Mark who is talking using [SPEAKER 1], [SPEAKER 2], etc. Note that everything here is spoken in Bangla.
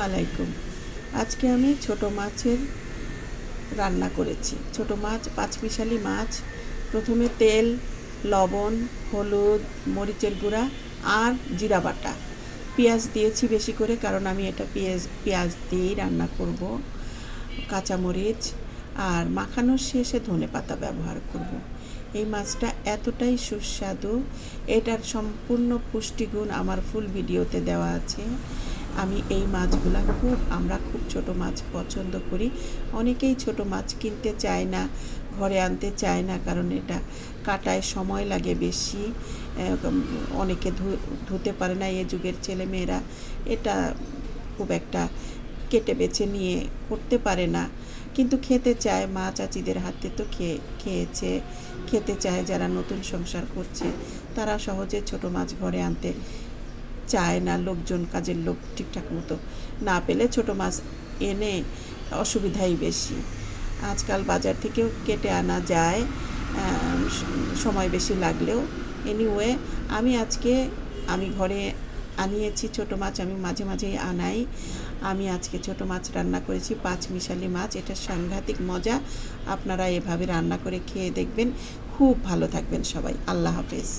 [SPEAKER 1] আলাইকুম। আজকে আমি ছোট মাছের রান্না করেছি। ছোট মাছ, পাঁচমিশালি মাছ। প্রথমে তেল, লবণ, হলুদ, মরিচের গুঁড়া আর জিরা বাটা। পেঁয়াজ দিয়েছি বেশি করে, কারণ আমি এটা পেঁয়াজ দিয়েই রান্না করব। কাঁচামরিচ আর মাখানোর শেষে ধনেপাতা ব্যবহার করব। এই মাছটা এতটাই সুস্বাদু, এটার সম্পূর্ণ পুষ্টিগুণ আমার ফুল ভিডিওতে দেওয়া আছে। আমি এই মাছগুলা আমরা খুব ছোট মাছ পছন্দ করি। অনেকেই ছোট মাছ কিনতে চায় না, ঘরে আনতে চায় না, কারণ এটা কাটায় সময় লাগে বেশি। অনেকে ধুতে পারে না, এ যুগের ছেলেমেয়েরা এটা খুব একটা কেটে বেছে নিয়ে করতে পারে না, কিন্তু খেতে চায়। মা চাচিদের হাতে তো খেতে চায়। যারা নতুন সংসার করছে তারা সহজে ছোট মাছ ঘরে আনতে চায় না। লোকজন, কাজের লোক ঠিকঠাক মতো না পেলে ছোট মাছ এনে অসুবিধাই বেশি। আজকাল বাজার থেকেও কেটে আনা যায়, সময় বেশি লাগলেও। এনিওয়ে, আমি ঘরে আনিয়েছি ছোট মাছ। আমি মাঝে মাঝেই আনাই। আমি আজকে ছোট মাছ রান্না করেছি, পাঁচমিশালি মাছ। এটা সাংঘাতিক মজা। আপনারা এভাবে রান্না করে খেয়ে দেখবেন। খুব ভালো থাকবেন সবাই। আল্লাহ হাফেজ।